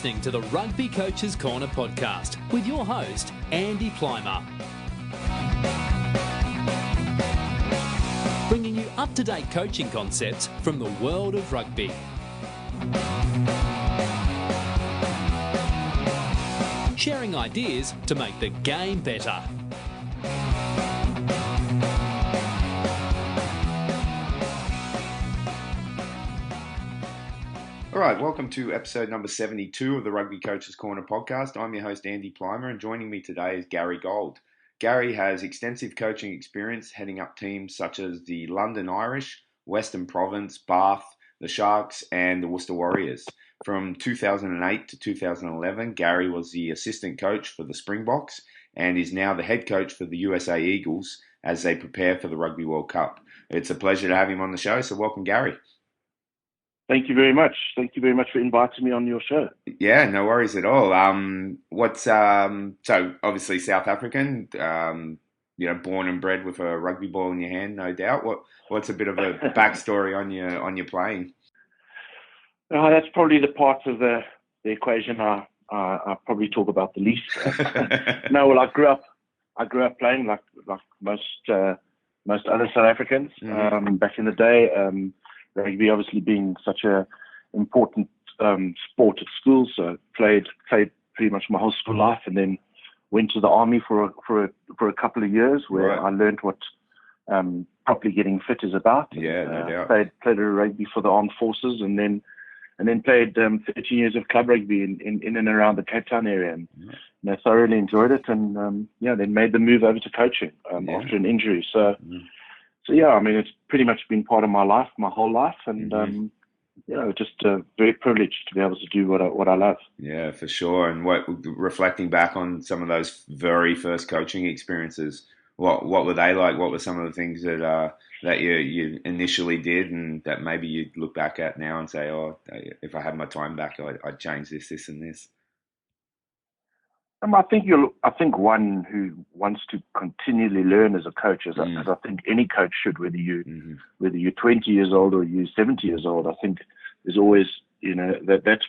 listening to the Rugby Coaches Corner podcast with your host, Andy Plymer. Bringing you up-to-date coaching concepts from the world of rugby. Sharing ideas to make the game better. All right, welcome to episode number 72 of the Rugby Coaches Corner podcast. I'm your host, Andy Plymer, and joining me today is Gary Gold. Gary has extensive coaching experience heading up teams such as the London Irish, Western Province, Bath, the Sharks, and the Worcester Warriors. From 2008 to 2011, Gary was the assistant coach for the Springboks and is now the head coach for the USA Eagles as they prepare for the Rugby World Cup. It's a pleasure to have him on the show, so welcome, Gary. Thank you very much. Thank you very much for inviting me on your show. Yeah, no worries at all. So obviously South African, born and bred with a rugby ball in your hand, no doubt. What's a bit of a backstory on your playing? That's probably the part of the equation I probably talk about the least. No, well, I grew up playing like most other South Africans back in the day. Rugby obviously being such a important sport at school, so played pretty much my whole school life, and then went to the army for a couple of years where I learned what properly getting fit is about. Yeah, no doubt. Played a rugby for the armed forces, and then played 13 years of club rugby in and around the Cape Town area, and thoroughly enjoyed it, and then made the move over to coaching after an injury. So yeah, I mean, it's pretty much been part of my life, my whole life, and just very privileged to be able to do what I love. Yeah, for sure. And reflecting back on some of those very first coaching experiences, what were they like? What were some of the things that you initially did, and that maybe you look back at now and say, oh, if I had my time back, I'd change this, and this. I think one who wants to continually learn as a coach, as I think any coach should, whether you're 20 years old or you're 70 years old. I think there's always, that's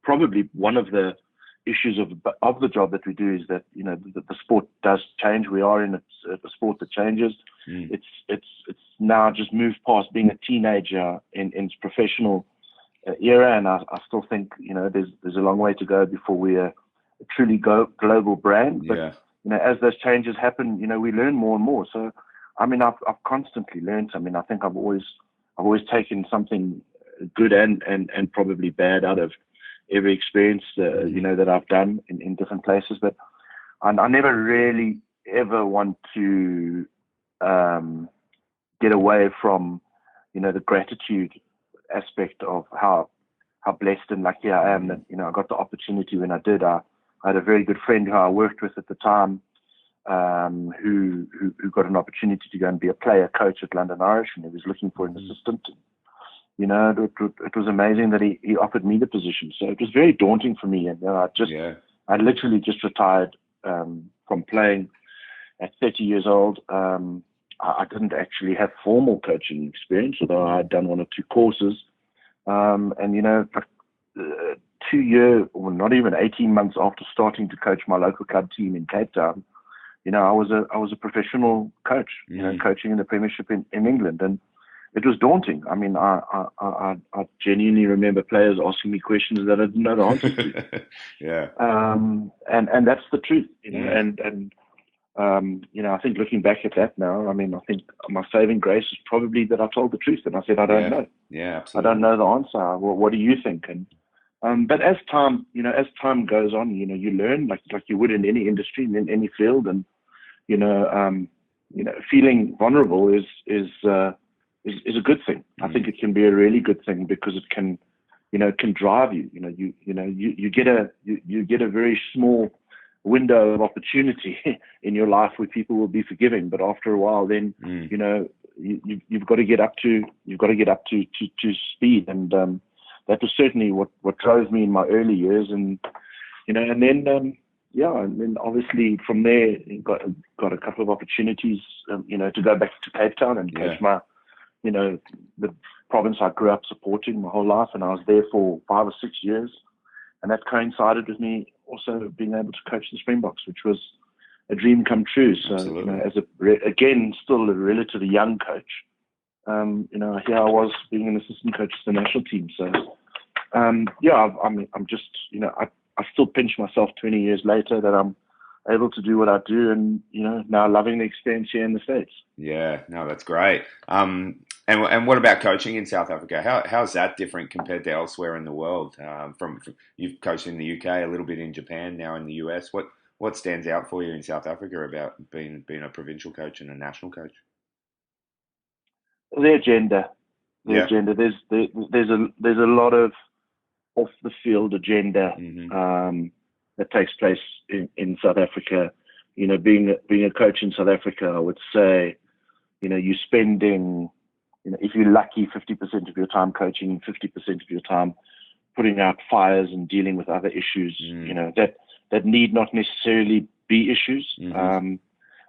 probably one of the issues of the job that we do, is that the sport does change. We are in a sport that changes. It's now just moved past being a teenager in its professional era, and I still think there's a long way to go before we're a truly global brand, but as those changes happen, we learn more and more. So, I mean, I've constantly learned. I mean, I think I've always taken something good and probably bad out of every experience that I've done in different places. But I never really ever want to get away from the gratitude aspect of how blessed and lucky I am that I got the opportunity when I did. I had a very good friend who I worked with at the time, who got an opportunity to go and be a player coach at London Irish, and he was looking for an assistant. It was amazing that he offered me the position. So it was very daunting for me, and I literally just retired from playing at 30 years old. I didn't actually have formal coaching experience, although I had done one or two courses, 2 years, or not even 18 months after starting to coach my local club team in Cape Town, I was a professional coach, coaching in the Premiership in England, and it was daunting. I mean, I genuinely remember players asking me questions that I didn't know the answers to. And that's the truth, I think looking back at that now, I mean, I think my saving grace is probably that I told the truth, and I said, I don't know. Yeah, absolutely. I don't know the answer. What do you think? But as time goes on, you learn like you would in any industry and in any field, and feeling vulnerable is a good thing. I think it can be a really good thing, because it can drive you. You get a very small window of opportunity in your life where people will be forgiving, but after a while, then you've got to get up to speed, and that was certainly what drove me in my early years, and then obviously from there got a couple of opportunities, to go back to Cape Town and coach my, the province I grew up supporting my whole life, and I was there for 5 or 6 years. and that coincided with me also being able to coach the Springboks, which was a dream come true. So, as again, still a relatively young coach, here I was being an assistant coach to the national team. So, I'm just, I still pinch myself 20 years later that I'm able to do what I do, and now loving the experience here in the States. Yeah, no, that's great. And what about coaching in South Africa? How's that different compared to elsewhere in the world? From you've coached in the UK, a little bit in Japan, now in the US. What stands out for you in South Africa about being a provincial coach and a national coach? The agenda. There's a lot of off the field agenda that takes place in South Africa. Being a coach in South Africa, I would say, you're spending, if you're lucky, 50% of your time coaching, 50% of your time putting out fires and dealing with other issues. That need not necessarily be issues.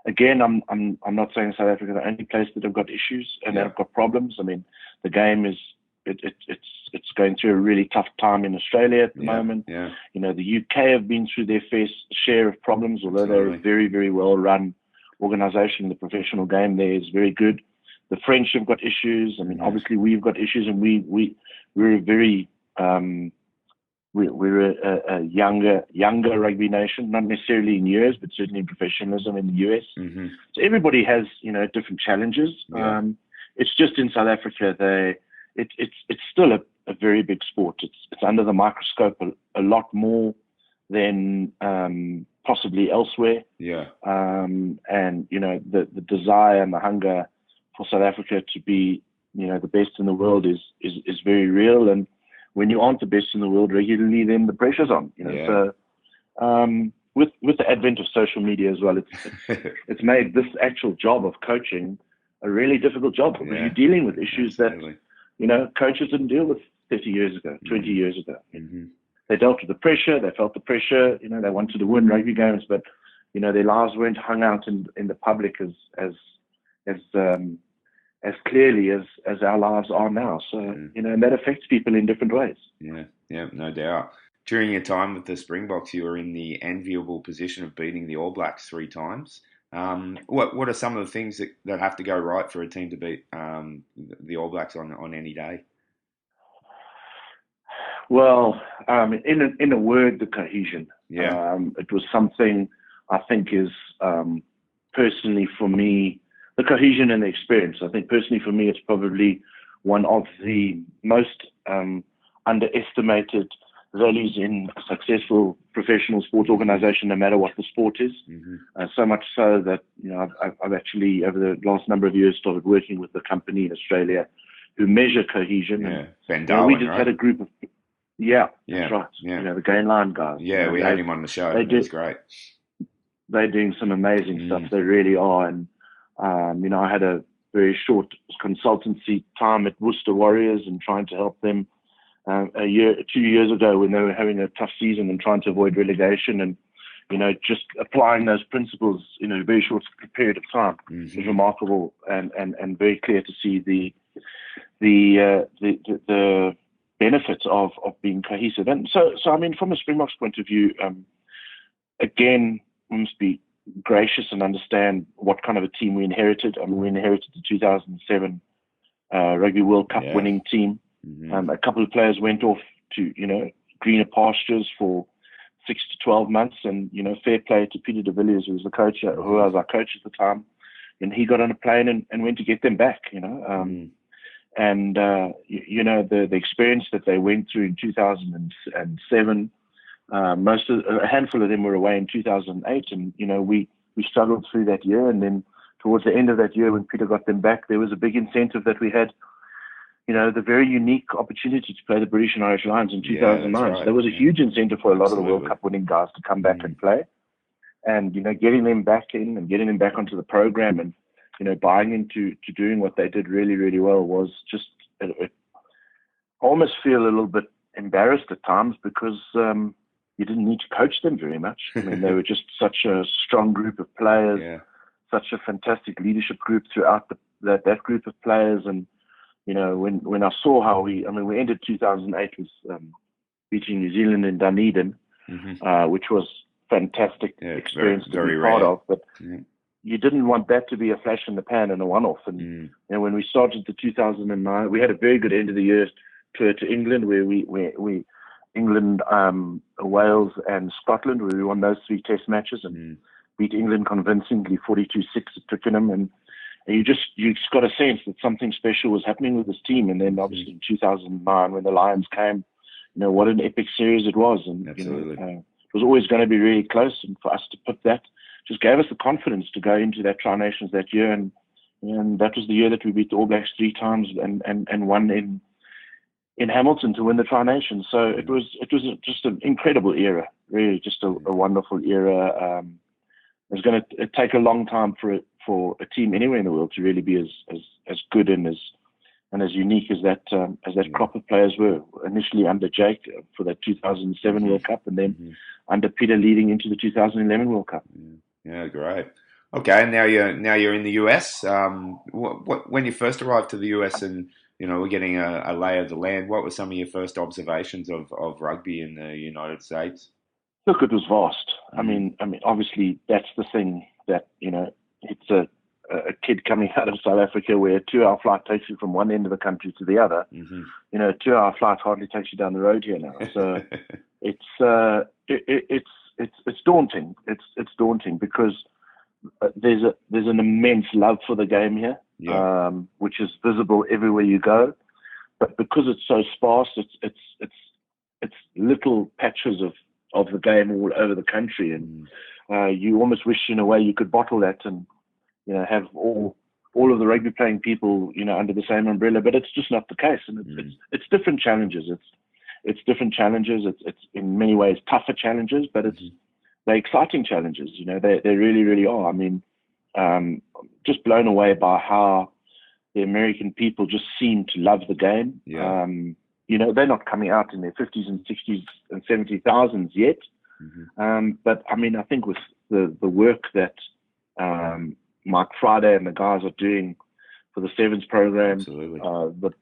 Again, I'm not saying South Africa is the only place that have got issues and that have got problems. I mean, the game is it's going through a really tough time in Australia at the moment. Yeah. The UK have been through their fair share of problems, although they're a very, very well run organization. The professional game there is very good. The French have got issues. I mean, obviously we've got issues, and we're a very we're a younger rugby nation, not necessarily in years, but certainly in professionalism in the US. So everybody has, different challenges. It's just in South Africa, it's still a very big sport. It's under the microscope a lot more than possibly elsewhere. And the desire and the hunger for South Africa to be, the best in the world is very real. And when you aren't the best in the world regularly, then the pressure's on. So with the advent of social media as well, it's made this actual job of coaching a really difficult job, because you're dealing with issues that coaches didn't deal with 30 years ago, 20 years ago. They dealt with the pressure. They felt the pressure. They wanted to win rugby games, but their lives weren't hung out in the public as clearly as our lives are now. So and that affects people in different ways. Yeah, no doubt. During your time with the Springboks, you were in the enviable position of beating the All Blacks 3 times. What are some of the things that have to go right for a team to beat the All Blacks on any day? Well, in a word, the cohesion. It was something I think is personally for me, the cohesion and the experience. I think personally for me, it's probably one of the most underestimated values in a successful professional sport organization, no matter what the sport is. So much so that I've actually over the last number of years started working with a company in Australia who measure cohesion. Van Darwin, we just had a group of that's right. The Gain Line guys. We had him on the show. That's great. They're doing some amazing stuff. They really are. And I had a very short consultancy time at Worcester Warriors and trying to help them 2 years ago when they were having a tough season and trying to avoid relegation, and just applying those principles in a very short period of time was remarkable and very clear to see the benefits of being cohesive. And so I mean, from a Springboks point of view, again, we must be gracious and understand what kind of a team we inherited. I mean, we inherited the 2007 Rugby World Cup winning team. A couple of players went off to, greener pastures for 6 to 12 months, and, fair play to Peter de Villiers, who was the coach, who was our coach at the time, and he got on a plane and went to get them back, and the experience that they went through in 2007, a handful of them were away in 2008, and we struggled through that year. And then towards the end of that year, when Peter got them back, there was a big incentive that we had, the very unique opportunity to play the British and Irish Lions in 2009. Right. So there was a huge incentive for a lot of the World Cup winning guys to come back and play, and getting them back in and getting them back onto the program, and buying into doing what they did really, really well was just, I almost feel a little bit embarrassed at times, because you didn't need to coach them very much. I mean, they were just such a strong group of players, such a fantastic leadership group throughout that group of players. And when I saw how we ended 2008 with beating New Zealand in Dunedin, which was fantastic experience to be part of. But you didn't want that to be a flash in the pan and a one-off. And when we started the 2009, we had a very good end of the year tour to England, where we England, Wales, and Scotland, where we won those 3 test matches and beat England convincingly 42-6 at Twickenham. And you just got a sense that something special was happening with this team. And then obviously in 2009, when the Lions came, what an epic series it was. And it was always going to be really close. And for us to put that, just gave us the confidence to go into that Tri-Nations that year. And that was the year that we beat the All Blacks 3 times and won in Hamilton to win the Tri-Nations. So it was just an incredible era, really just a wonderful era. It's going to take a long time for a team anywhere in the world to really be as good and as unique as that crop of players were. Initially under Jake for the 2007 World Cup, and then under Peter leading into the 2011 World Cup. Yeah, great. Okay, and now you're in the US. When you first arrived to the US and we're getting a lay of the land, what were some of your first observations of rugby in the United States? Look, it was vast. I mean, obviously that's the thing that it's a kid coming out of South Africa where a 2-hour flight takes you from one end of the country to the other. A 2-hour flight hardly takes you down the road here now. So it's daunting. It's daunting because there's an immense love for the game here, which is visible everywhere you go. But because it's so sparse, it's little patches of the game all over the country, and you almost wish in a way you could bottle that and have all of the rugby playing people under the same umbrella. But it's just not the case, and it's different challenges. It's different challenges. It's in many ways tougher challenges, but they're exciting challenges. They really, really are. I mean, just blown away by how the American people just seem to love the game. They're not coming out in their 50s and 60s and 70,000s yet. But I mean, I think with the work that Mike Friday and the guys are doing for the Sevens program,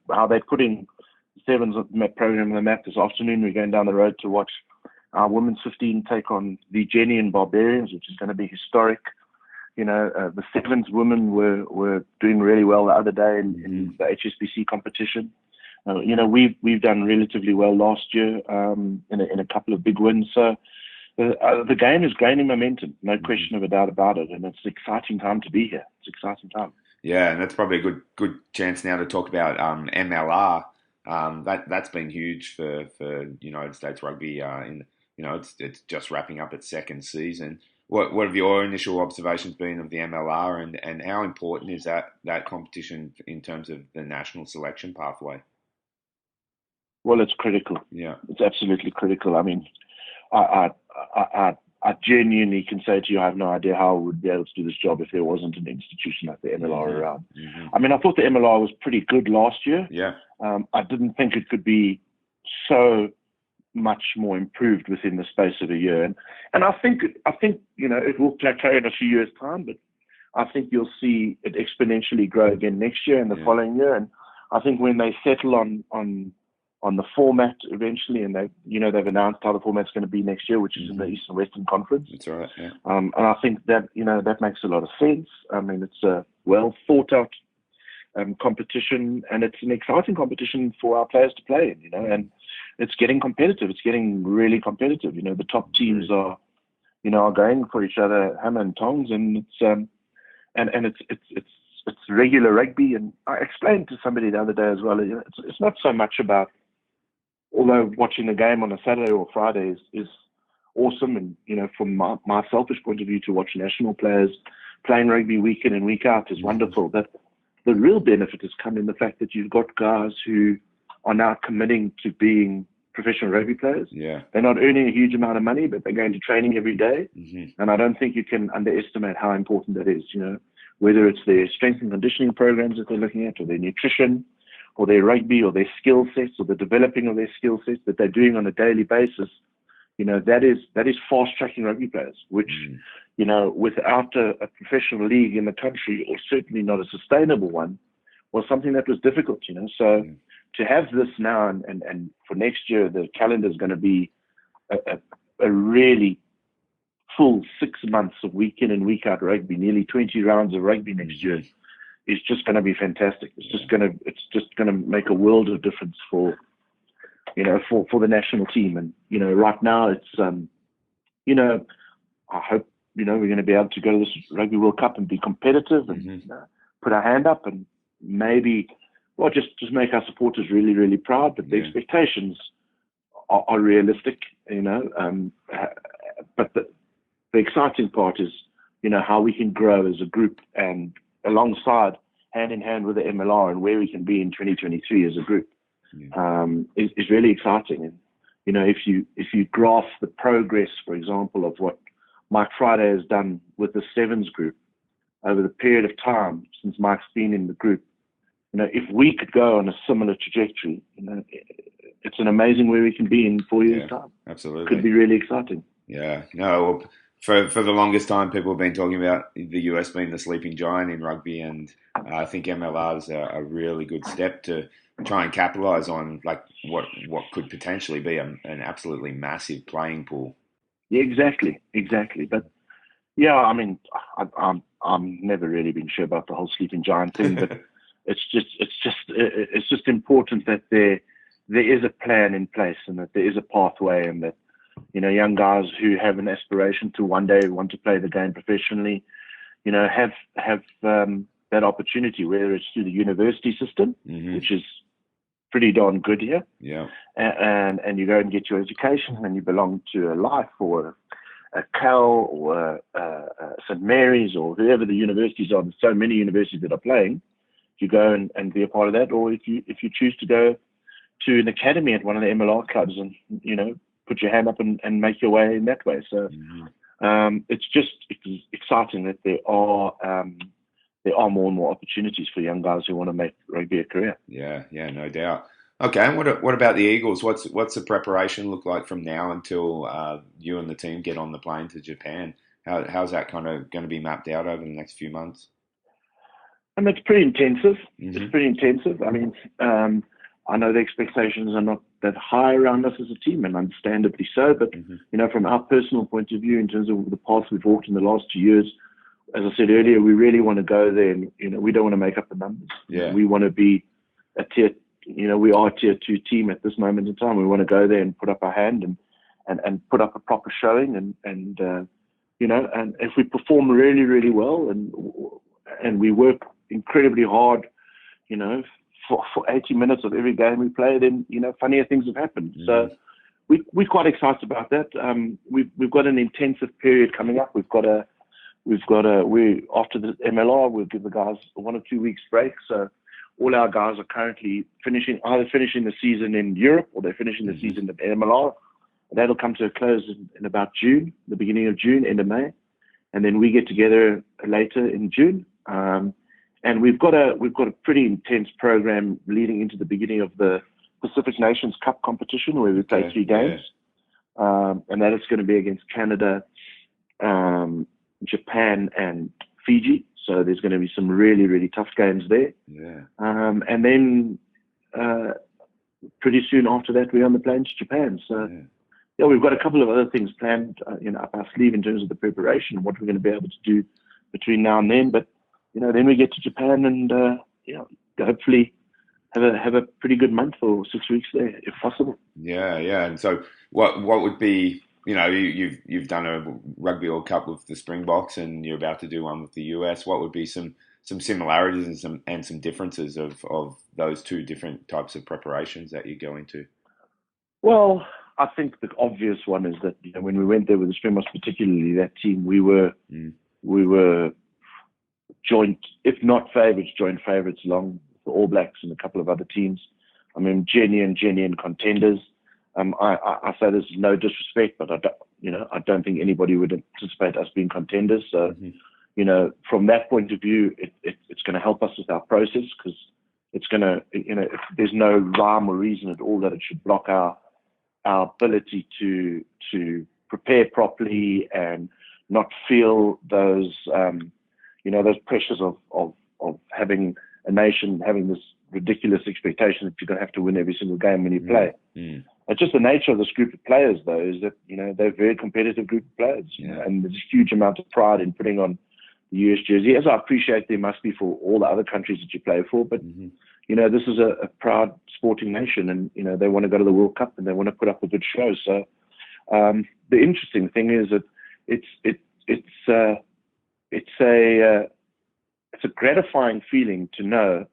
how they're putting the Sevens program on the map. This afternoon, we're going down the road to watch our women's 15 take on the Jenny and Barbarians, which is going to be historic. The Sevens women were doing really well the other day in the HSBC competition. We've done relatively well last year in a couple of big wins. So the game is gaining momentum, no question of a doubt about it, and it's an exciting time to be here. It's an exciting time. Yeah, and that's probably a good chance now to talk about MLR. That's been huge for United States rugby. It's just wrapping up its second season. What have your initial observations been of the MLR, and how important is that competition in terms of the national selection pathway? Well, it's critical. Yeah, it's absolutely critical. I mean, I genuinely can say to you, I have no idea how I would be able to do this job if there wasn't an institution like the MLR around. I mean, I thought the MLR was pretty good last year. Yeah. I didn't think it could be so much more improved within the space of a year. And I think it will plateau in a few years' time, but I think you'll see it exponentially grow again next year and the following year. And I think when they settle on the format eventually, and they've announced how the format's going to be next year, which is in the East and Western Conference. That's right. Yeah. And I think that that makes a lot of sense. I mean, it's a well thought out competition, and it's an exciting competition for our players to play in. And it's getting competitive. It's getting really competitive. The top teams are going for each other hammer and tongs, and it's regular rugby. And I explained to somebody the other day as well. It's not so much about, although watching the game on a Saturday or Friday is awesome, and from my selfish point of view, to watch national players playing rugby week in and week out is wonderful. But the real benefit has come in the fact that you've got guys who are now committing to being professional rugby players. Yeah. They're not earning a huge amount of money, but they're going to training every day. And I don't think you can underestimate how important that is. Whether it's their strength and conditioning programs that they're looking at, or their nutrition, or their rugby, or their skill sets, or the developing of their skill sets that they're doing on a daily basis, that is fast tracking rugby players, which, without a professional league in the country, or certainly not a sustainable one, was something that was difficult, So to have this now and for next year, the calendar is going to be a really full 6 months of week in and week out rugby, nearly 20 rounds of rugby next year is just going to be fantastic. It's just going to make a world of difference for the national team. And, right now it's, I hope, we're going to be able to go to this Rugby World Cup and be competitive and put our hand up and maybe, just make our supporters really, really proud. But the expectations are realistic, but the exciting part is, how we can grow as a group and alongside, hand in hand with the MLR and where we can be in 2023 as a group is really exciting. And, if you graph the progress, for example, of what Mike Friday has done with the Sevens group over the period of time since Mike's been in the group, if we could go on a similar trajectory, it's an amazing where we can be in 4 years' time. Absolutely. Could be really exciting. Yeah. No, for the longest time, people have been talking about the US being the sleeping giant in rugby, and I think MLR is a really good step to try and capitalise on like what could potentially be an absolutely massive playing pool. Yeah, exactly. But yeah, I mean, I'm never really been sure about the whole sleeping giant thing, but it's just important that there is a plan in place and that there is a pathway, and that young guys who have an aspiration to one day want to play the game professionally, have that opportunity, whether it's through the university system, which is pretty darn good here. Yeah. And you go and get your education and you belong to a Life or a Cal or St. Mary's or whoever the universities are. There's so many universities that are playing. You go and be a part of that, or if you choose to go to an academy at one of the MLR clubs and, put your hand up and make your way in that way. So it's exciting that there are more and more opportunities for young guys who want to make rugby a career. Yeah, no doubt. Okay, and what about the Eagles? What's the preparation look like from now until you and the team get on the plane to Japan? How's that kind of going to be mapped out over the next few months? It's pretty intensive. It's pretty intensive. I mean, I know the expectations are not that high around us as a team, and understandably so. But from our personal point of view, in terms of the path we've walked in the last 2 years, as I said earlier, we really want to go there, and we don't want to make up the numbers. Yeah. We want to be a tier. We are a tier 2 team at this moment in time. We want to go there and put up our hand and put up a proper showing, and if we perform really, really well and we work incredibly hard, for 80 minutes of every game we play, then funnier things have happened. So we're quite excited about that. We've got an intensive period coming up. After the MLR, we'll give the guys 1 or 2 weeks break. So all our guys are currently either finishing the season in Europe or they're finishing the season at MLR. That'll come to a close in about June, the beginning of June, end of May, and then we get together later in June. And we've got a pretty intense program leading into the beginning of the Pacific Nations Cup competition, where we play 3 games, and that is going to be against Canada, Japan, and Fiji. So there's going to be some really, really tough games there. Yeah. And then pretty soon after that, we're on the plane to Japan. So we've got a couple of other things planned, up our sleeve in terms of the preparation and what we're going to be able to do between now and then. But then we get to Japan and hopefully have a pretty good month or 6 weeks there, if possible. Yeah. And so what would be, you've done a Rugby World Cup with the Springboks and you're about to do one with the US. What would be some similarities and some differences of those two different types of preparations that you go into? Well, I think the obvious one is that when we went there with the Springboks, particularly that team, we were joint, if not favourites, joint favourites along with the All Blacks and a couple of other teams. I mean, genuine contenders. I say this is no disrespect, but I don't think anybody would anticipate us being contenders. So, from that point of view, it's going to help us with our process, because it's going to, there's no rhyme or reason at all that it should block our ability to prepare properly and not feel those, those pressures of having a nation having this ridiculous expectation that you're going to have to win every single game when you play. It's just the nature of this group of players, though, is that, they're a very competitive group of players, and there's a huge amount of pride in putting on the US jersey, as I appreciate there must be for all the other countries that you play for. But, this is a proud sporting nation, and, they want to go to the World Cup and they want to put up a good show. So the interesting thing is that it's a gratifying feeling to know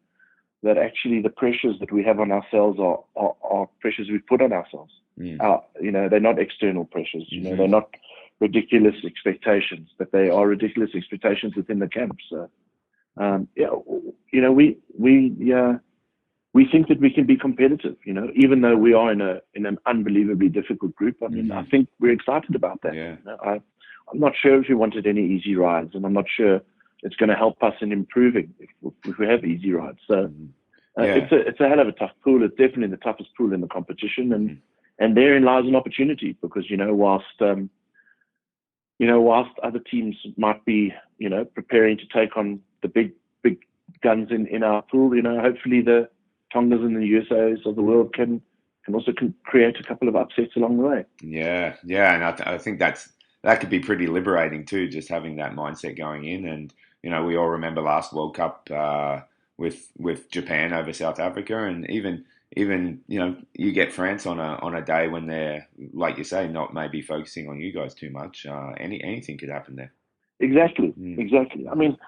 that actually the pressures that we have on ourselves are pressures we put on ourselves. They're not external pressures. They're not ridiculous expectations, but they are ridiculous expectations within the camp. So, we think that we can be competitive. Even though we are in an unbelievably difficult group. I mean, I think we're excited about that. Yeah. I'm not sure if we wanted any easy rides, and I'm not sure it's going to help us in improving if we have easy rides. So it's a hell of a tough pool. It's definitely the toughest pool in the competition, and therein lies an opportunity, because whilst other teams might be preparing to take on the big guns in our pool, hopefully the Tongas and the USAs of the world can also create a couple of upsets along the way. Yeah, and I think that could be pretty liberating too, just having that mindset going in. And we all remember last World Cup with Japan over South Africa, and even you get France on a day when they're, like you say, not maybe focusing on you guys too much. Anything could happen there. Exactly. I mean,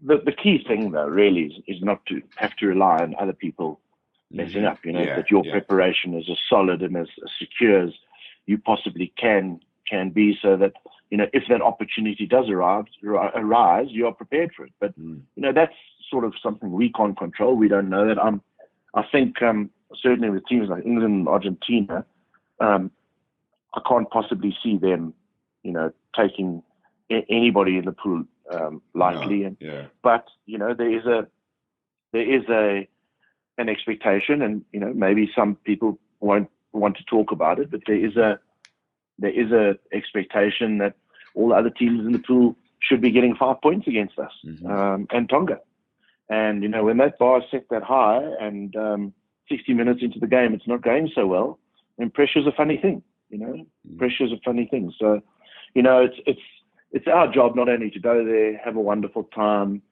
the key thing though really is not to have to rely on other people messing up. That your preparation is as solid and as secure as you possibly can be, so that if that opportunity does arise, you are prepared for it. But that's sort of something we can't control. We don't know that. I think certainly with teams like England and Argentina, I can't possibly see them, taking anybody in the pool lightly. But there is an expectation, and maybe some people won't want to talk about it, but there is a expectation that all the other teams in the pool should be getting 5 points against us and Tonga. And when that bar is set that high, and 60 minutes into the game it's not going so well, then pressure's a funny thing. Pressure's a funny thing. So it's our job not only to go there, have a wonderful time,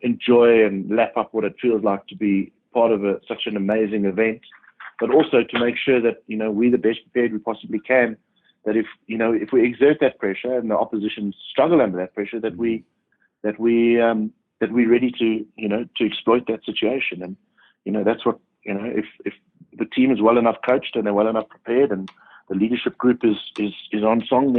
enjoy and lap up what it feels like to be part of such an amazing event, but also to make sure that we're the best prepared we possibly can. That if we exert that pressure and the opposition struggle under that pressure, that we're ready to exploit that situation. And that's what if the team is well enough coached and they're well enough prepared, and the leadership group is on song,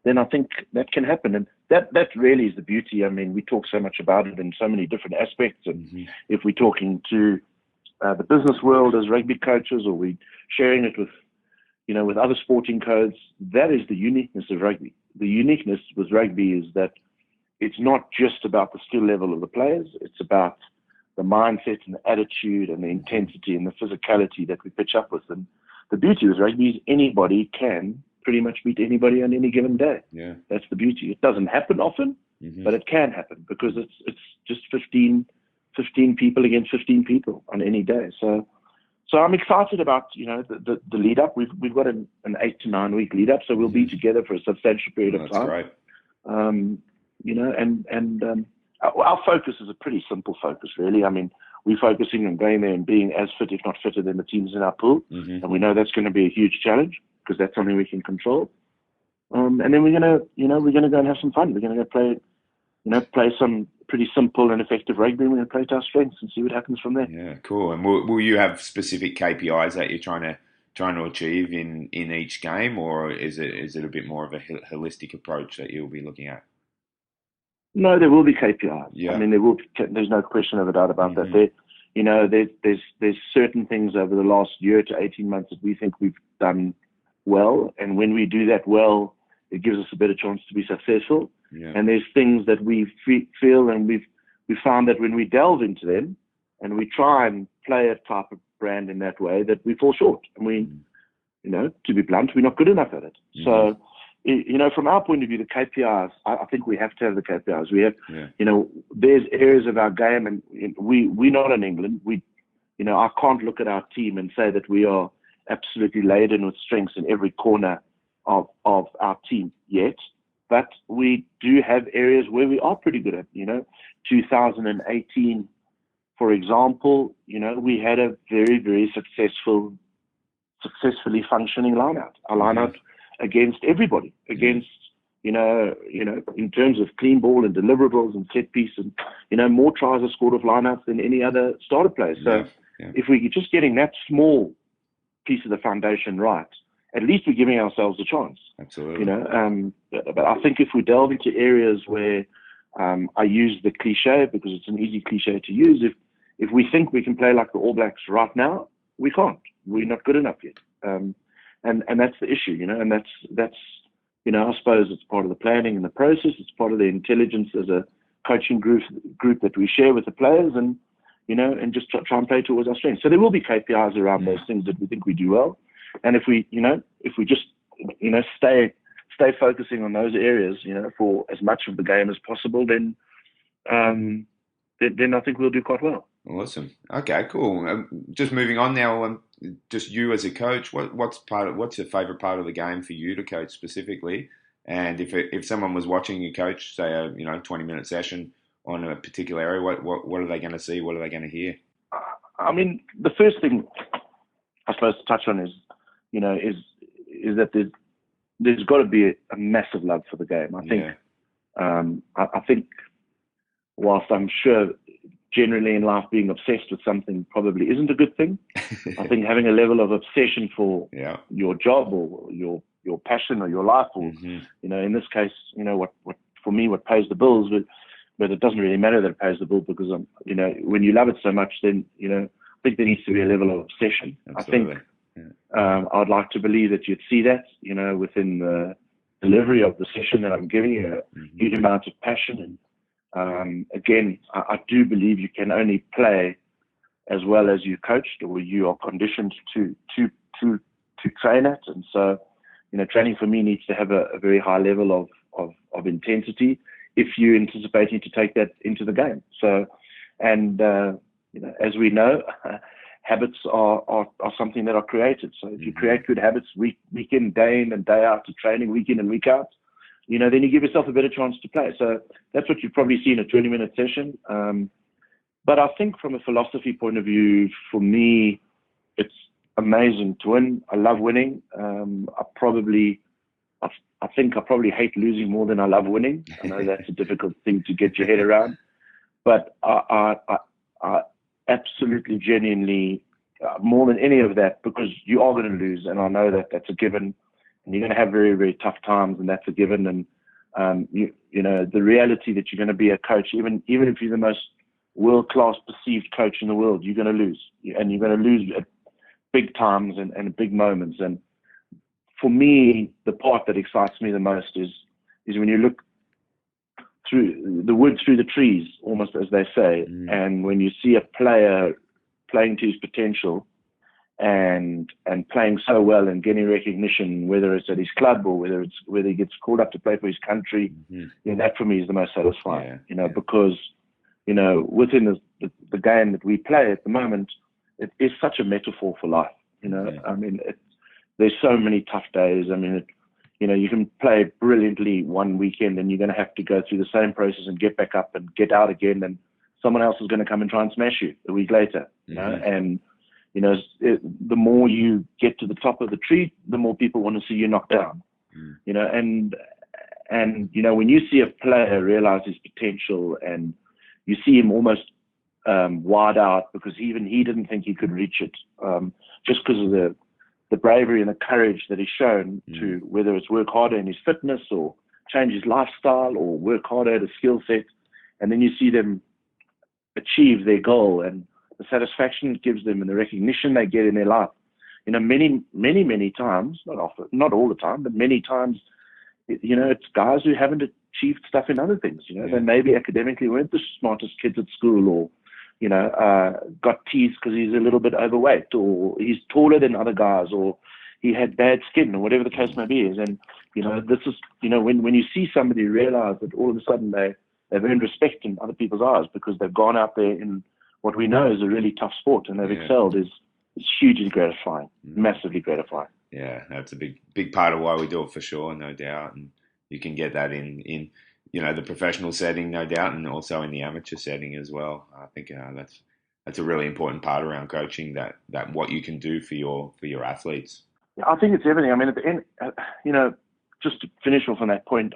then I think that can happen. And that really is the beauty. I mean, we talk so much about it in so many different aspects. And if we're talking to the business world as rugby coaches, or we're sharing it with other sporting codes, that is the uniqueness of rugby. The uniqueness with rugby is that it's not just about the skill level of the players. It's about the mindset and the attitude and the intensity and the physicality that we pitch up with. And the beauty with rugby is anybody can pretty much beat anybody on any given day. Yeah. That's the beauty. It doesn't happen often, but it can happen, because it's just 15 people against 15 people on any day. So I'm excited about the lead up. We've got an 8 to 9 week lead up, so we'll be together for a substantial period of time. That's great. Our focus is a pretty simple focus, really. I mean, we're focusing on going there and being as fit, if not fitter, than the teams in our pool, and we know that's going to be a huge challenge, because that's something we can control. And then we're gonna go and have some fun. We're gonna go play some pretty simple and effective rugby. We're gonna play to our strengths and see what happens from there. Yeah, cool. And will you have specific KPIs that you're trying to achieve in each game, or is it a bit more of a holistic approach that you'll be looking at? No, there will be KPIs. Yeah. I mean, there's no question of a doubt about that. There's certain things over the last year to 18 months that we think we've done well, and when we do that well, it gives us a better chance to be successful. Yeah. And there's things that we feel, and we found that when we delve into them and we try and play a type of brand in that way, that we fall short, and we, to be blunt, we're not good enough at it. So, from our point of view, the KPIs, I think we have to have the KPIs. We have, there's areas of our game, and we're not in England. I can't look at our team and say that we are absolutely laden with strengths in every corner of our team yet. But we do have areas where we are pretty good at. 2018, for example, we had a very, very successfully functioning line-out. Our line-out against everybody, against, in terms of clean ball and deliverables and set piece, and, more tries are scored off line-outs than any other starter player. So if we're just getting that small piece of the foundation right, at least we're giving ourselves a chance. Absolutely. But I think if we delve into areas where I use the cliche because it's an easy cliche to use, if we think we can play like the All Blacks right now, we can't. We're not good enough yet. And that's the issue, and that's I suppose it's part of the planning and the process. It's part of the intelligence as a coaching group that we share with the players, and just try and play towards our strengths. So there will be KPIs around those things that we think we do well. And if we just, stay focusing on those areas, for as much of the game as possible, then I think we'll do quite well. Awesome. Okay, cool. Just moving on now. Just you as a coach, what's your favourite part of the game for you to coach specifically? And if someone was watching you coach, say a 20-minute session on a particular area, what are they going to see? What are they going to hear? I mean, the first thing I suppose to touch on is that there's got to be a massive love for the game. I think whilst I'm sure generally in life being obsessed with something probably isn't a good thing, I think having a level of obsession for your job or your passion or your life, or in this case, what for me what pays the bills, but it doesn't really matter that it pays the bill, because when you love it so much, then I think there needs to be a level of obsession. Absolutely. I think I'd like to believe that you'd see that, within the delivery of the session that I'm giving you, a huge amount of passion. And again, I do believe you can only play as well as you coached or you are conditioned to train at. And so, training for me needs to have a very high level of intensity if you're anticipating to take that into the game. So, and as we know, habits are something that are created. So if you create good habits week in, day in and day out, to training week in and week out, then you give yourself a better chance to play. So that's what you've probably seen a 20-minute session. But I think from a philosophy point of view, for me, it's amazing to win. I love winning. I think I probably hate losing more than I love winning. I know that's a difficult thing to get your head around, but I absolutely, genuinely, more than any of that, because you are going to lose, and I know that that's a given, and you're going to have very, very tough times, and that's a given. And the reality that you're going to be a coach, even if you're the most world-class perceived coach in the world, you're going to lose, and you're going to lose at big times and big moments. And for me, the part that excites me the most is when you look through the wood through the trees, almost, as they say, and when you see a player playing to his potential and playing so well and getting recognition, whether it's at his club or whether he gets called up to play for his country, that for me is the most satisfying. Because within the game that we play at the moment, it is such a metaphor for life. I mean, there's so many tough days. I mean, you can play brilliantly one weekend and you're going to have to go through the same process and get back up and get out again, and someone else is going to come and try and smash you a week later. And the more you get to the top of the tree, the more people want to see you knocked down. And when you see a player realize his potential and you see him almost wide out because even he didn't think he could reach it, just because of the bravery and the courage that he's shown to, whether it's work harder in his fitness or change his lifestyle or work harder at a skill set, and then you see them achieve their goal and the satisfaction it gives them and the recognition they get in their life. Many, many, many times, not often, not all the time, but many times, it's guys who haven't achieved stuff in other things. They maybe academically weren't the smartest kids at school, or got teased because he's a little bit overweight, or he's taller than other guys, or he had bad skin, or whatever the case may be. And this is when you see somebody realize that all of a sudden they they've earned respect in other people's eyes because they've gone out there in what we know is a really tough sport and they've excelled is hugely gratifying, massively gratifying. Yeah, that's a big part of why we do it for sure, no doubt. And you can get that in the professional setting, no doubt, and also in the amateur setting as well. I think that's a really important part around coaching, that what you can do for your athletes. Yeah, I think it's everything. I mean, at the end, just to finish off on that point,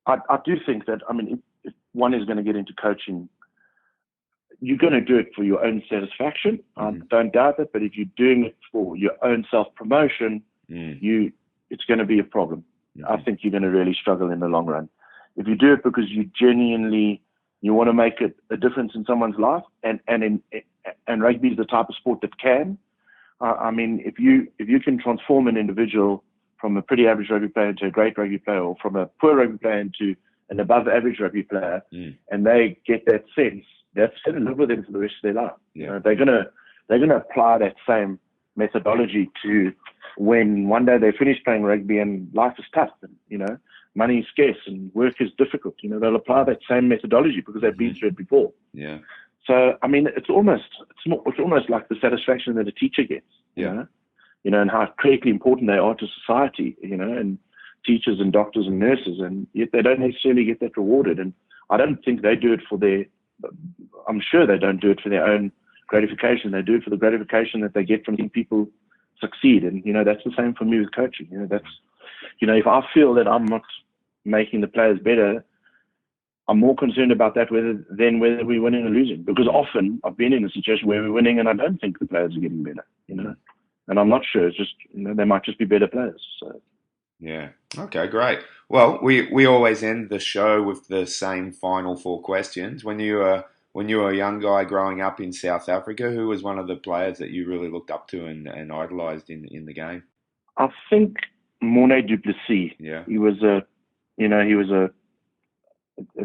I do think that, I mean, if one is going to get into coaching, you're going to do it for your own satisfaction. I don't doubt it. But if you're doing it for your own self-promotion, it's going to be a problem. I think you're going to really struggle in the long run. If you do it because you genuinely want to make a difference in someone's life, and rugby is the type of sport that can. I mean, if you can transform an individual from a pretty average rugby player into a great rugby player, or from a poor rugby player into an above average rugby player, and they get that sense, that's going to live with them for the rest of their life. Yeah. They're gonna apply that same methodology to when one day they finish playing rugby and life is tough, and money is scarce and work is difficult. They'll apply that same methodology because they've been through it before. Yeah. So I mean, it's almost like the satisfaction that a teacher gets. And how critically important they are to society. And teachers and doctors and nurses, and yet they don't necessarily get that rewarded. And I don't think they do it I'm sure they don't do it for their own gratification. They do it for the gratification that they get from seeing people succeed. And, that's the same for me with coaching. If I feel that I'm not making the players better, I'm more concerned about that than whether we're winning or losing. Because often I've been in a situation where we're winning and I don't think the players are getting better, And I'm not sure. It's just, they might just be better players. So. Yeah. Okay, great. Well, we always end the show with the same final 4 questions. When you were a young guy growing up in South Africa, who was one of the players that you really looked up to and idolised in the game? I think Morné du Plessis. Yeah. He was a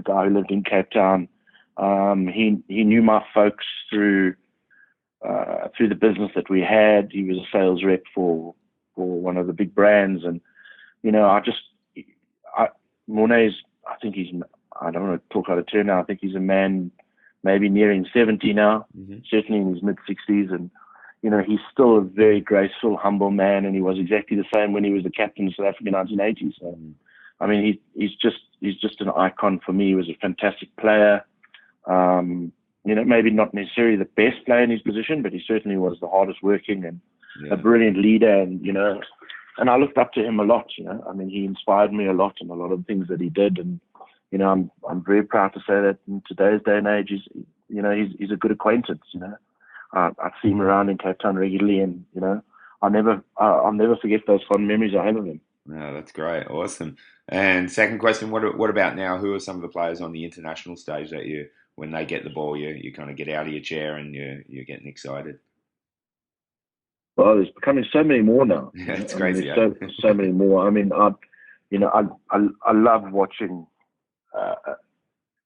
guy who lived in Cape Town. He knew my folks through the business that we had. He was a sales rep for one of the big brands, and Morné's, I think I don't want to talk out of turn now. I think he's a man maybe nearing 70 now, certainly in his mid-60s, and he's still a very graceful, humble man, and he was exactly the same when he was the captain of South Africa in 1980. So, I mean, he's just an icon for me. He was a fantastic player. Maybe not necessarily the best player in his position, but he certainly was the hardest working and a brilliant leader. And I looked up to him a lot. I mean, he inspired me a lot in a lot of the things that he did. And I'm very proud to say that in today's day and age, he's a good acquaintance. I see him around in Cape Town regularly, and I'll never forget those fond memories I have of him. No, that's great, awesome. And second question, what about now? Who are some of the players on the international stage that when they get the ball, you kind of get out of your chair and you're getting excited? Well, there's becoming so many more now. Yeah, it's crazy. So many more. I mean, I love watching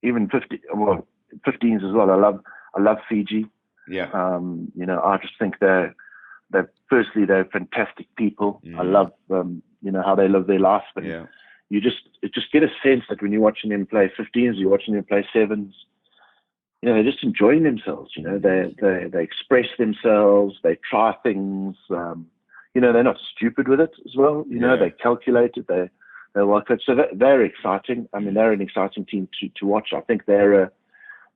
even 15s as well. I love Fiji. Yeah. I just think they're they're fantastic people. I love how they live their life. But you just get a sense that when you're watching them play 15s, you're watching them play 7s. They're just enjoying themselves. They express themselves. They try things. They're not stupid with it as well. They calculate it. They work it. So they're exciting. I mean, they're an exciting team to watch. I think they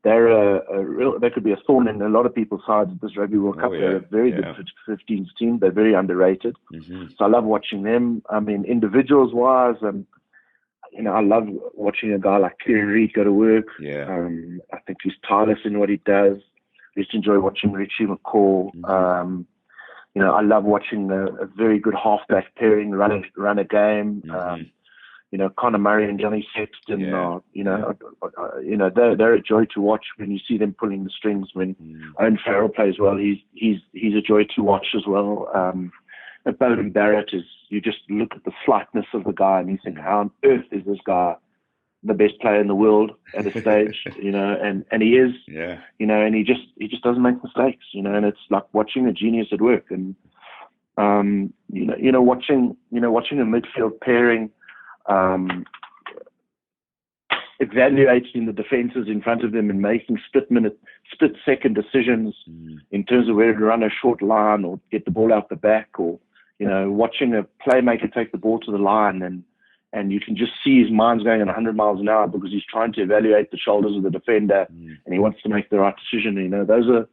could be a thorn in a lot of people's sides at this Rugby World Cup. They're a very good 15s team. They're very underrated. So I love watching them. I mean, individuals wise, I love watching a guy like Kieran Reid go to work. I think he's tireless in what he does. I just enjoy watching Richie McCaw. I love watching a very good halfback pairing run a game. Conor Murray and Johnny Sexton they're a joy to watch when you see them pulling the strings. When Owen Farrell plays well, he's a joy to watch as well. Bowden Barrett you just look at the slightness of the guy and you think, how on earth is this guy the best player in the world at a stage? And he is. And he just doesn't make mistakes. And it's like watching a genius at work. And watching a midfield pairing. evaluating the defenses in front of them and making split-second decisions in terms of whether to run a short line or get the ball out the back, or watching a playmaker take the ball to the line, and you can just see his mind's going at 100 miles an hour because he's trying to evaluate the shoulders of the defender, and he wants to make the right decision. Those are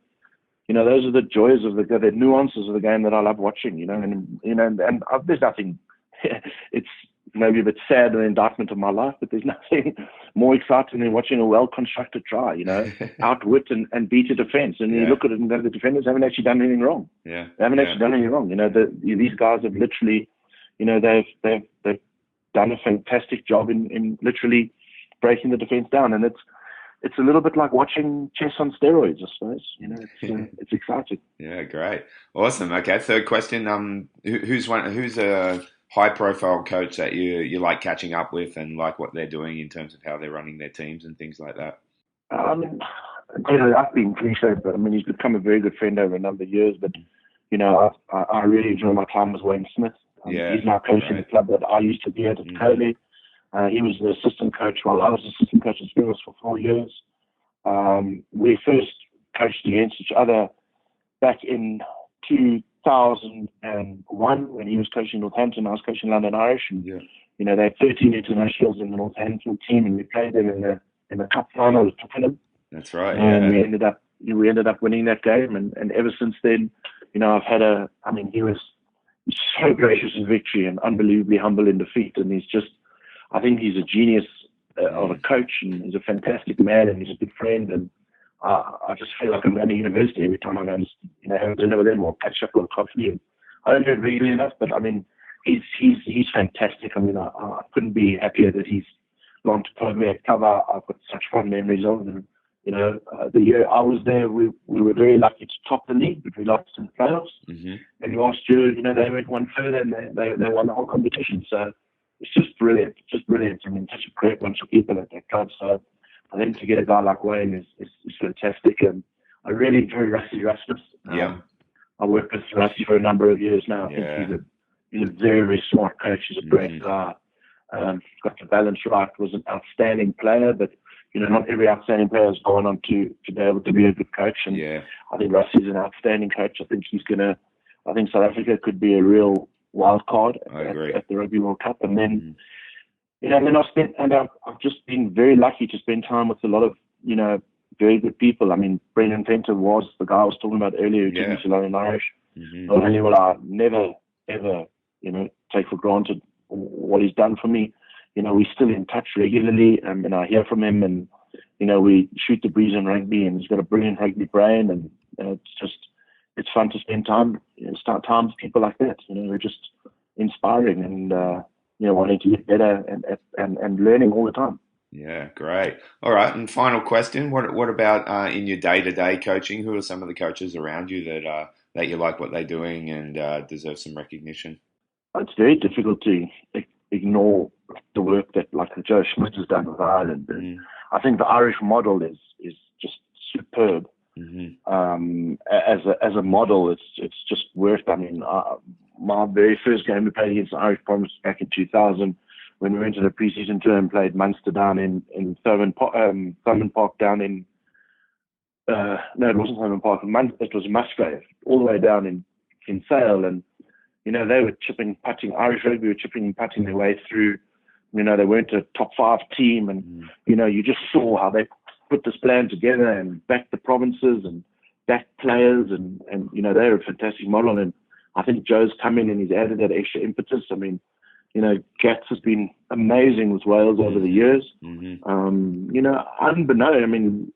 the joys of the nuances of the game that I love watching. And there's nothing. It's maybe a bit sad, an indictment of my life, but there's nothing more exciting than watching a well-constructed try. Outwit and beat a defense, and you look at it and the defenders haven't actually done anything wrong. Yeah, they haven't actually done anything wrong. These guys have literally, they've done a fantastic job in literally breaking the defense down, and it's a little bit like watching chess on steroids, I suppose. It's exciting. Yeah, great, awesome. Okay, third question. Who's a high-profile coach that you like catching up with and like what they're doing in terms of how they're running their teams and things like that? I've been cliche, but he's become a very good friend over a number of years. But I really enjoy my time with Wayne Smith. He's now coaching the club that I used to be at Coley. He was the assistant coach while I was assistant coach at Springboks for 4 years. We first coached against each other back in 2001 when he was coaching Northampton. I was coaching London Irish, and they had 13 internationals in the Northampton team, and we played them in the cup final with Twickenham. That's right. And we ended up winning that game, and ever since then, I've had he was so gracious in victory and unbelievably humble in defeat, and I think he's a genius of a coach, and he's a fantastic man, and he's a good friend, and I just feel like I'm going to university every time I go and have dinner with him or catch up on coffee. And I don't do it regularly enough, but he's fantastic. I couldn't be happier that he's gone to Premier at cover. I've got such fond memories of him. The year I was there, we were very lucky to top the league, but we lost in the playoffs. And last year, they went one further and they won the whole competition. So it's just brilliant, such a great bunch of people at that club. So I think to get a guy like Wayne is fantastic, and I really enjoy Rusty Rasmus. I worked with Rusty for a number of years now. I think he's a very, very smart coach. He's a great guy. Got the balance right. Was an outstanding player, but not every outstanding player has gone on to be able to be a good coach. And I think Rusty's an outstanding coach. I think South Africa could be a real wild card at the Rugby World Cup. And then, I've just been very lucky to spend time with a lot of, very good people. Brendan Fenter was the guy I was talking about earlier who took me to London Irish. Not only will I never, ever, take for granted what he's done for me, we're still in touch regularly, and I hear from him, and, we shoot the breeze on rugby, and he's got a brilliant rugby brain, and it's fun to spend time with people like that. They're just inspiring and, wanting to get better and learning all the time. Yeah, great. All right, and final question: What about in your day-to-day coaching? Who are some of the coaches around you that you like what they're doing and deserve some recognition? It's very difficult to ignore the work that Joe Schmidt has done with Ireland. I think the Irish model is just superb. As a model, it's just worked. My very first game we played against the Irish Promise back in 2000, when we went to the pre-season tour and played Munster down in Thurman Park down in no, it wasn't Thurman Park. It was Musgrave, all the way down in Sale, and they were chipping, putting. Irish rugby were chipping and putting their way through. They weren't a top 5 team, and you just saw how they put this plan together and backed the provinces and backed players, and they're a fantastic model. And I think Joe's come in and he's added that extra impetus. Gats has been amazing with Wales over the years. Unbeknown,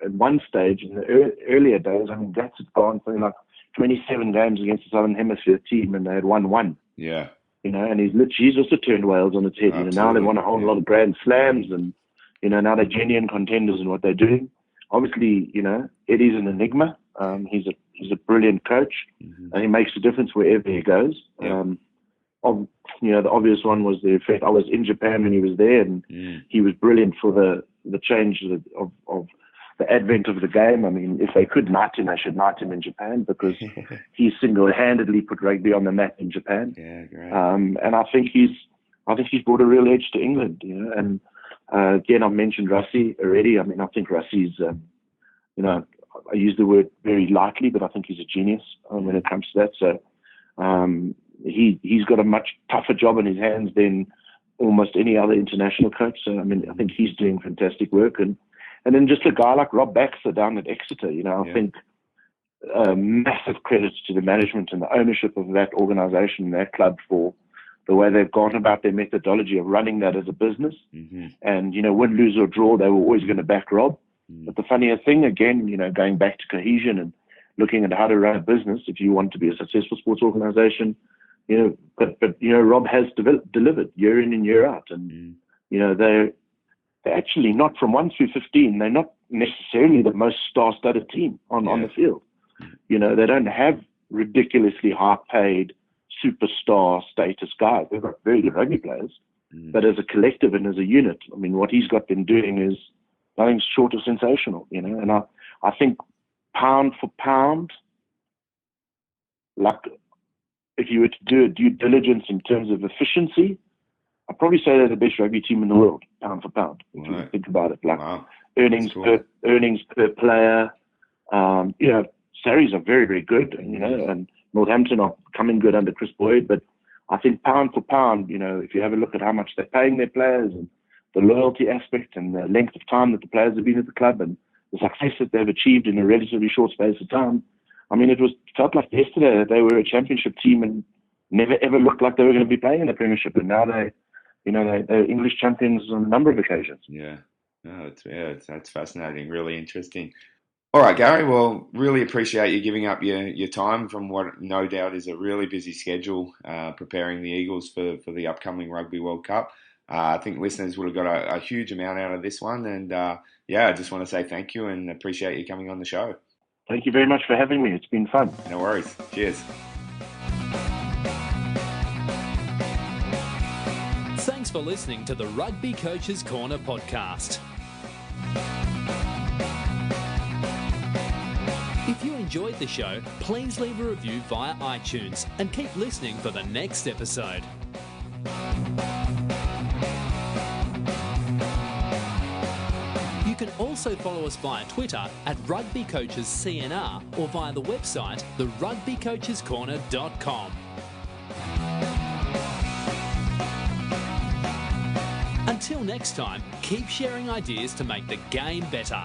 at one stage in the earlier days, Gats had gone something like 27 games against the Southern Hemisphere team, and they had won one. Yeah. And he's also turned Wales on its head. Now they won a whole lot of Grand Slams, and now they're genuine contenders in what they're doing. Obviously, Eddie's an enigma. He's a brilliant coach, and he makes a difference wherever he goes. The obvious one was the effect. I was in Japan when he was there, and he was brilliant for the change of the advent of the game. If they could knight him, they should knight him in Japan, because he single-handedly put rugby on the map in Japan. Yeah, great. And I think he's brought a real edge to England. And Again, I've mentioned Rassie already. I mean, I think Rassie's, I use the word very lightly, but I think he's a genius when it comes to that. So he's got a much tougher job in his hands than almost any other international coach. So, I mean, I think he's doing fantastic work. And then just a guy like Rob Baxter down at Exeter, I think massive credits to the management and the ownership of that organization, that club, for the way they've gone about their methodology of running that as a business. And, win, lose or draw, they were always going to back Rob. But the funnier thing, again, going back to cohesion and looking at how to run a business, if you want to be a successful sports organization, but Rob has delivered year in and year out. And, they're actually not from 1 through 15. They're not necessarily the most star-studded team on the field. They don't have ridiculously high-paid superstar status guys. They've got very good rugby players. But as a collective and as a unit, I mean, what he's got them doing is nothing short of sensational, And I think pound for pound, like if you were to do a due diligence in terms of efficiency, I'd probably say they're the best rugby team in the world, pound for pound. If you think about it, like earnings per player. Salaries are very, very good, and Northampton are coming good under Chris Boyd. But I think pound for pound, if you have a look at how much they're paying their players and the loyalty aspect and the length of time that the players have been at the club and the success that they've achieved in a relatively short space of time. I mean, felt like yesterday that they were a championship team and never ever looked like they were going to be playing in the Premiership. And now they're English champions on a number of occasions. Yeah, that's fascinating, really interesting. All right, Gary, well, really appreciate you giving up your time from what no doubt is a really busy schedule preparing the Eagles for the upcoming Rugby World Cup. I think listeners would have got a huge amount out of this one. And I just want to say thank you and appreciate you coming on the show. Thank you very much for having me. It's been fun. No worries. Cheers. Thanks for listening to the Rugby Coaches Corner podcast. If you enjoyed the show, please leave a review via iTunes and keep listening for the next episode. You can also follow us via Twitter at Rugby Coaches CNR or via the website therugbycoachescorner.com. Until next time, keep sharing ideas to make the game better.